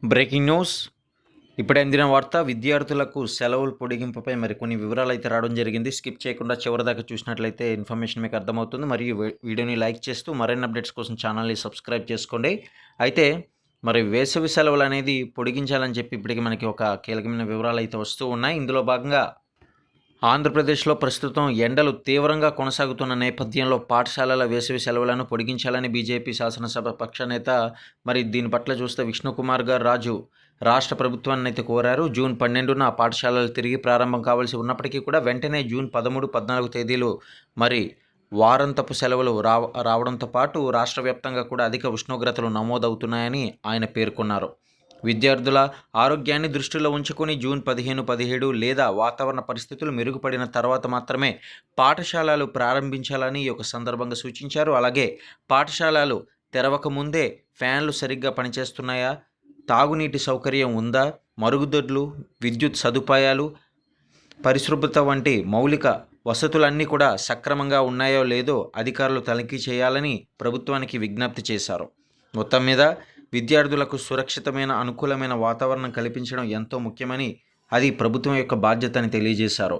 Breaking news ఇప్పుడే అందిన వార్త. విద్యార్థులకు సెలవులు పొడిగింపుపై మరికొన్ని వివరాలు అయితే రావడం జరిగింది. స్కిప్ చేయకుండా చివరిదాకా చూసినట్లయితే ఇన్ఫర్మేషన్ మీకు అర్థమవుతుంది. మరియు వీడియోని లైక్ చేస్తూ మరిన్ని అప్డేట్స్ కోసం ఛానల్ని సబ్స్క్రైబ్ చేసుకోండి. అయితే మరి వేసవి సెలవులు అనేది పొడిగించాలని చెప్పి ఇప్పటికీ మనకి ఒక కీలకమైన వివరాలు అయితే వస్తూ ఉన్నాయి. ఇందులో భాగంగా ఆంధ్రప్రదేశ్లో ప్రస్తుతం ఎండలు తీవ్రంగా కొనసాగుతున్న నేపథ్యంలో పాఠశాలల వేసవి సెలవులను పొడిగించాలని బీజేపీ శాసనసభ పక్షనేత మరి దీని పట్ల చూస్తే విష్ణుకుమార్ గారు రాజు రాష్ట్ర ప్రభుత్వాన్ని అయితే కోరారు. జూన్ 12న పాఠశాలలు తిరిగి ప్రారంభం కావాల్సి ఉన్నప్పటికీ కూడా వెంటనే జూన్ 13, 14 తేదీలు మరి వారంతపు సెలవులు రావడంతో పాటు రాష్ట్ర వ్యాప్తంగా కూడా అధిక ఉష్ణోగ్రతలు నమోదవుతున్నాయని ఆయన పేర్కొన్నారు. విద్యార్థుల ఆరోగ్యాన్ని దృష్టిలో ఉంచుకొని జూన్ 15, 17 లేదా వాతావరణ పరిస్థితులు మెరుగుపడిన తర్వాత మాత్రమే పాఠశాలలు ప్రారంభించాలని ఈ యొక్క సందర్భంగా సూచించారు. అలాగే పాఠశాలలు తెరవక ముందే ఫ్యాన్లు సరిగ్గా పనిచేస్తున్నాయా, తాగునీటి సౌకర్యం ఉందా, మరుగుదొడ్లు, విద్యుత్ సదుపాయాలు, పరిశుభ్రత వంటి మౌలిక వసతులన్నీ కూడా సక్రమంగా ఉన్నాయో లేదో అధికారులు తనిఖీ చేయాలని ప్రభుత్వానికి విజ్ఞప్తి చేశారు. మొత్తం మీద విద్యార్థులకు సురక్షితమైన, అనుకూలమైన వాతావరణం కల్పించడం ఎంతో ముఖ్యమని, అది ప్రభుత్వం యొక్క బాధ్యత అని తెలియజేశారు.